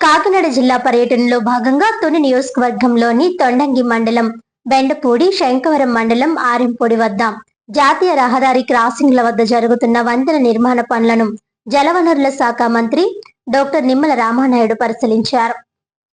కాకినాడ జిల్లా పర్యటనలో భాగంగా తుని నియోజకవర్గంలోని తొండంగి మండలం, బెండపూడి, శంకవరం మండలం ఆరింపూడి వద్ద జాతీయ రహదారి క్రాసింగ్ల వద్ద జరుగుతున్న వంతెన నిర్మాణ పనులను జలవనరుల శాఖ మంత్రి డాక్టర్ నిమ్మల రామానాయుడు పరిశీలించారు.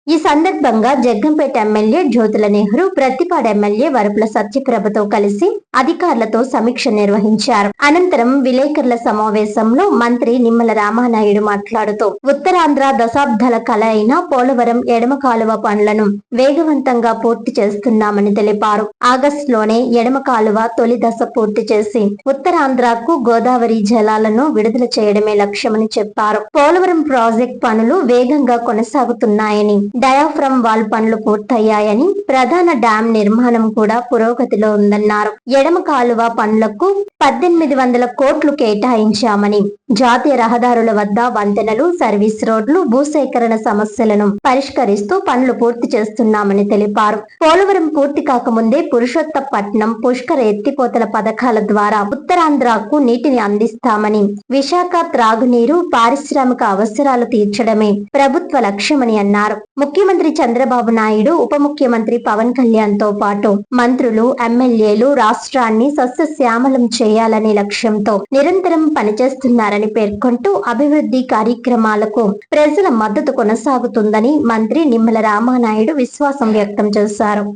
ఈ సందర్భంగా జగ్గంపేట ఎమ్మెల్యే జ్యోతుల నెహ్రూ, ప్రత్తిపాడు ఎమ్మెల్యే వరపుల సత్యప్రభతో కలిసి అధికారులతో సమీక్ష నిర్వహించారు. అనంతరం విలేకరుల సమావేశంలో మంత్రి నిమ్మల రామానాయుడు మాట్లాడుతూ, ఉత్తరాంధ్ర దశాబ్దాల కల అయిన పోలవరం ఎడమ కాలువ పనులను వేగవంతంగా పూర్తి చేస్తున్నామని తెలిపారు. ఆగస్టులోనే ఎడమ కాలువ తొలి దశ పూర్తి చేసి ఉత్తరాంధ్రకు గోదావరి జలాలను విడుదల చేయడమే లక్ష్యమని చెప్పారు. పోలవరం ప్రాజెక్టు పనులు వేగంగా కొనసాగుతున్నాయని, డయాఫ్రమ్ వాల్ పనులు పూర్తయ్యాయని, ప్రధాన డ్యాం నిర్మాణం కూడా పురోగతిలో ఉందన్నారు. ఎడమ కాలువ పనులకు 1800 కోట్లు కేటాయించామని, జాతీయ రహదారుల వద్ద వంతెనలు, సర్వీస్ రోడ్లు, భూసేకరణ సమస్యలను పరిష్కరిస్తూ పనులు పూర్తి చేస్తున్నామని తెలిపారు. పోలవరం పూర్తి కాకముందే పురుషోత్తపట్నం, పుష్కర ఎత్తిపోతల పథకాల ద్వారా ఉత్తరాంధ్రకు నీటిని అందిస్తామని, విశాఖ త్రాగునీరు, పారిశ్రామిక అవసరాలు తీర్చడమే ప్రభుత్వ లక్ష్యమని అన్నారు. ముఖ్యమంత్రి చంద్రబాబు నాయుడు, ఉప ముఖ్యమంత్రి పవన్ కళ్యాణ్ తో పాటు మంత్రులు, ఎమ్మెల్యేలు రాష్ట్రాన్ని సస్యశ్యామలం చేయాలనే లక్ష్యంతో నిరంతరం పనిచేస్తున్నారని పేర్కొంటూ, అభివృద్ధి కార్యక్రమాలకు ప్రజల మద్దతు కొనసాగుతుందని మంత్రి నిమ్మల రామానాయుడు విశ్వాసం వ్యక్తం చేశారు.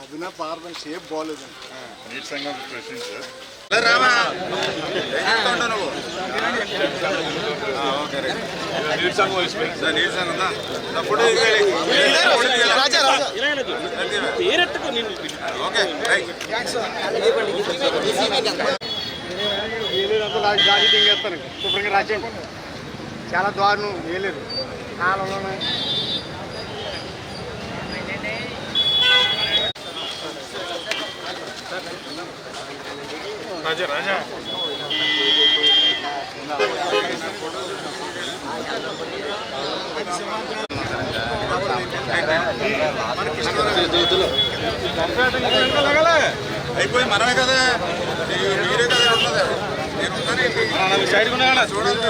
అభినా పార్వన్ షేప్ బాగోలేదు. నీట్ సంఘం ప్రెసిడెంట్ సార్. గాలి తింగేస్తాను శుభ్రంగా రాసేయండి. చాలా దారుణం వేయలేదు కాలంలో. రాజా రాజా అయిపోయి మనమే కదా, మీరే కదా ఉన్నది. నేను సైడ్ చూడండి.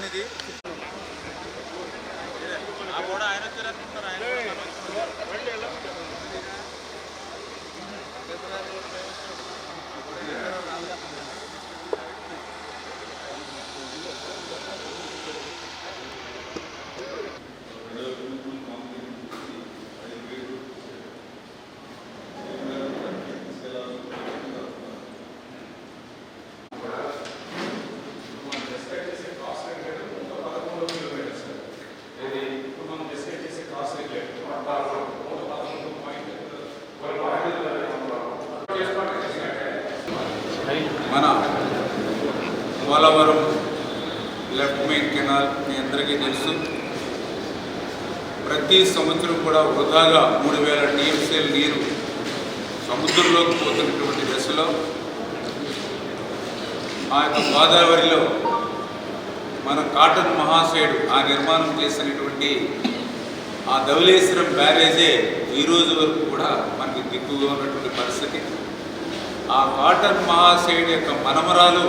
ఇది కూడా ఆయన వచ్చారు. మన పోలవరం లెఫ్ట్ మెయిన్ కెనాల్ మీ అందరికీ తెలుసు. ప్రతి సంవత్సరం కూడా వృధాగా 3000 TMCల నీరు సముద్రంలోకి పోతున్నటువంటి దశలో ఆ యొక్క గోదావరిలో మన కాటన్ మహాశయుడు ఆ నిర్మాణం చేసినటువంటి ఆ ధవళేశ్వరం బ్యారేజే ఈరోజు వరకు కూడా మనకి దిక్కుగా ఉన్నటువంటి పరిస్థితి. ఆ కాటన్ మహాశయుడు యొక్క మనమరాలు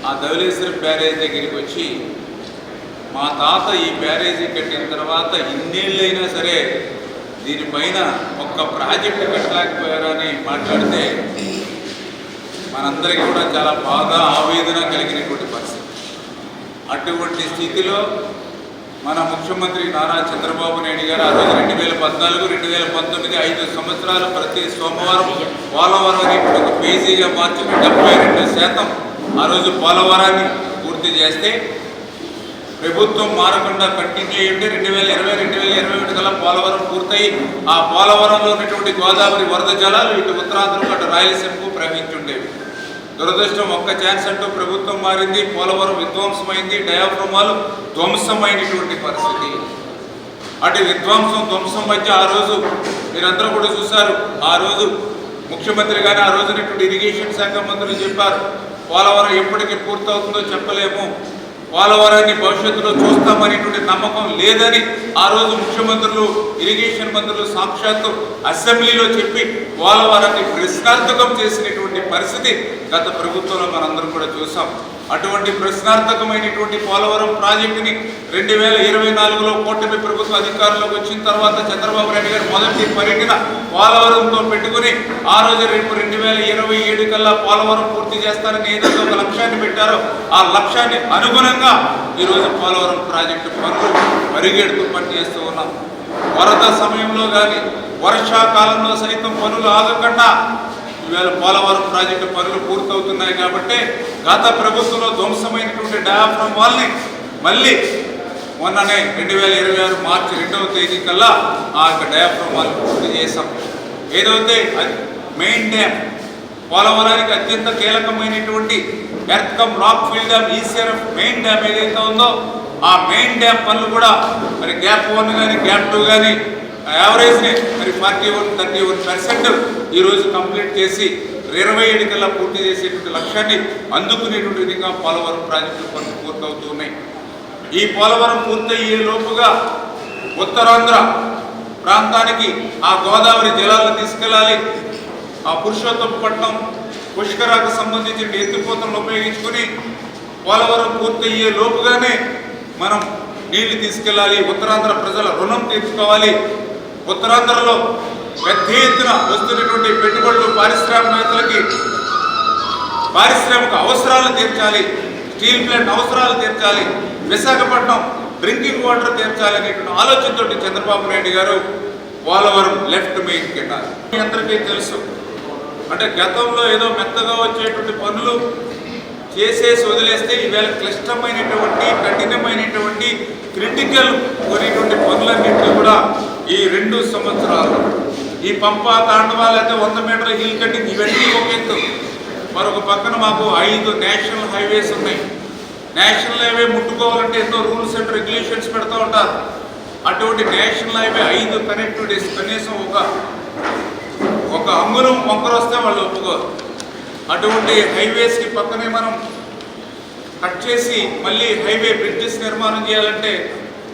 ఆ ధవళేశ్వరం బ్యారేజ్ దగ్గరికి వచ్చి, మా తాత ఈ బ్యారేజీ కట్టిన తర్వాత ఇన్నేళ్ళైనా సరే దీనిపైన ఒక్క ప్రాజెక్టు కట్టలేకపోయారని మాట్లాడితే మనందరికీ కూడా చాలా బాగా ఆవేదన కలిగినటువంటి పరిస్థితి. అటువంటి స్థితిలో మన ముఖ్యమంత్రి నారా చంద్రబాబు నాయుడు గారు ఆ రోజు 2014, 2019 5 సంవత్సరాలు ప్రతి సోమవారం పోలవరాన్ని ఇప్పుడు ఒక పేజీగా మార్చి 72% ఆ రోజు పోలవరాన్ని పూర్తి చేస్తే ప్రభుత్వం మారకుండా కంటిన్యూ అయ్యి ఉంటే 2020, 2021 కల్లా పోలవరం పూర్తయి ఆ పోలవరంలో ఉన్నటువంటి గోదావరి వరద జలాలు ఇటు ఉత్తరాంధ్రకు అటు రాయలసీమకు ప్రవహించుండేవి. దురదృష్టం ఒక్క ఛాన్స్ అంటూ ప్రభుత్వం మారింది, పోలవరం విధ్వంసమైంది, డయాఫ్రమాలు ధ్వంసమైనటువంటి పరిస్థితి. అటు విధ్వంసం ధ్వంసం మధ్య ఆ రోజు మీరందరూ కూడా చూశారు. ఆ రోజు ముఖ్యమంత్రి గారు ఆ రోజునటువంటి ఇరిగేషన్ శాఖ మంత్రులు చెప్పారు, పోలవరం ఎప్పటికీ పూర్తవుతుందో చెప్పలేము, పోలవరాన్ని భవిష్యత్తులో చూస్తామనేటువంటి నమ్మకం లేదని ఆ రోజు ముఖ్యమంత్రులు ఇరిగేషన్ మంత్రులు సాక్షాత్తు అసెంబ్లీలో చెప్పి పోలవరాన్ని ప్రశ్నార్థకం చేసినటువంటి పరిస్థితి గత ప్రభుత్వంలో మనందరం కూడా చూసాం. అటువంటి ప్రశ్నార్థకమైనటువంటి పోలవరం ప్రాజెక్టుని 2024లో కూటమి ప్రభుత్వ అధికారంలోకి వచ్చిన తర్వాత చంద్రబాబు నాయుడు గారు మొదటి పర్యటన పోలవరంతో పెట్టుకుని ఆ రోజు రేపు 2027 కల్లా పోలవరం పూర్తి చేస్తారని ఏదైతే ఒక లక్ష్యాన్ని పెట్టారో ఆ లక్ష్యాన్ని అనుగుణంగా ఈరోజు పోలవరం ప్రాజెక్టు పనులు పరిగెడుతూ పనిచేస్తూ ఉన్నాం. వరద సమయంలో కానీ వర్షాకాలంలో సైతం పనులు ఆగకుండా ఈవేళ పోలవరం ప్రాజెక్టు పనులు పూర్తవుతున్నాయి. కాబట్టి గత ప్రభుత్వంలో ధ్వంసమైనటువంటి డయాఫ్రమ్ వాల్ని మళ్ళీ మొన్ననే 2026 మార్చి 2వ తేదీ కల్లా ఆ యొక్క డయాఫ్రమ్ వాల్ పూర్తి చేశాం. ఏదైతే మెయిన్ డ్యామ్ పోలవరానికి అత్యంత కీలకమైనటువంటి ఎర్త్కమ్ rock fill dam ECRF main dam ఏదైతే ఉందో ఆ మెయిన్ డ్యామ్ పనులు కూడా మరి గ్యాప్ 1 కానీ గ్యాప్ 2 కానీ యావరేజ్ని మరి 41-31% ఈరోజు కంప్లీట్ చేసి 27 కల్లా పూర్తి చేసేటువంటి లక్ష్యాన్ని అందుకునేటువంటి విధంగా పోలవరం ప్రాజెక్టులు పనులు పూర్తవుతూ ఉన్నాయి. ఈ పోలవరం పూర్తయ్యే లోపుగా ఉత్తరాంధ్ర ప్రాంతానికి ఆ గోదావరి జలాలను తీసుకెళ్ళాలి. ఆ పురుషోత్తపట్నం పుష్కరాకు సంబంధించిన ఎత్తిపోతలను ఉపయోగించుకుని పోలవరం పూర్తయ్యే లోపుగానే మనం నీళ్లు తీసుకెళ్ళాలి. ఉత్తరాంధ్ర ప్రజల రుణం తీర్చుకోవాలి. ఉత్తరాంధ్రలో పెద్ద ఎత్తున వస్తున్నటువంటి పెట్టుబడులు పారిశ్రామికవేత్తలకి పారిశ్రామిక అవసరాలు తీర్చాలి, స్టీల్ ప్లాంట్ అవసరాలు తీర్చాలి, విశాఖపట్నం డ్రింకింగ్ వాటర్ తీర్చాలి అనేటువంటి ఆలోచనతో చంద్రబాబు నాయుడు గారు పోలవరం లెఫ్ట్ మెయిన్ కింద మీ అందరికీ తెలుసు. అంటే గతంలో ఏదో మెత్తగా వచ్చేటువంటి పనులు చేసేసి వదిలేస్తే ఈవేళ క్లిష్టమైనటువంటి కఠినమైనటువంటి క్రిటికల్ కొనేటువంటి పనులన్నింటినీ కూడా ఈ 2 సంవత్సరాలు ఈ పంపా తాండవా లేకపోతే 100 మీటర్ల హిల్ కట్టింగ్ ఇవన్నీ ఒక ఎత్తు. మరొక పక్కన మాకు 5 నేషనల్ హైవేస్ ఉన్నాయి. నేషనల్ హైవే ముట్టుకోవాలంటే ఎన్నో రూల్స్ అండ్ రెగ్యులేషన్స్ పెడతా ఉంటారు. అటువంటి నేషనల్ హైవే 5 కనెక్టివిటీస్ కనీసం ఒక అంగుళం వంకర వస్తే వాళ్ళు ఒప్పుకోరు. అటువంటి హైవేస్కి పక్కనే మనం కట్ చేసి మళ్ళీ హైవే బ్రిడ్జెస్ నిర్మాణం చేయాలంటే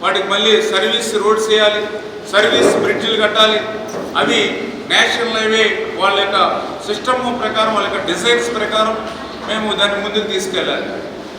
వాటికి మళ్ళీ సర్వీస్ రోడ్స్ వేయాలి, సర్వీస్ బ్రిడ్జిలు కట్టాలి. అవి నేషనల్ హైవే వాళ్ళ యొక్క సిస్టమ్ ప్రకారం వాళ్ళ యొక్క డిజైన్స్ ప్రకారం మేము దాన్ని ముందుకు తీసుకెళ్ళాలి.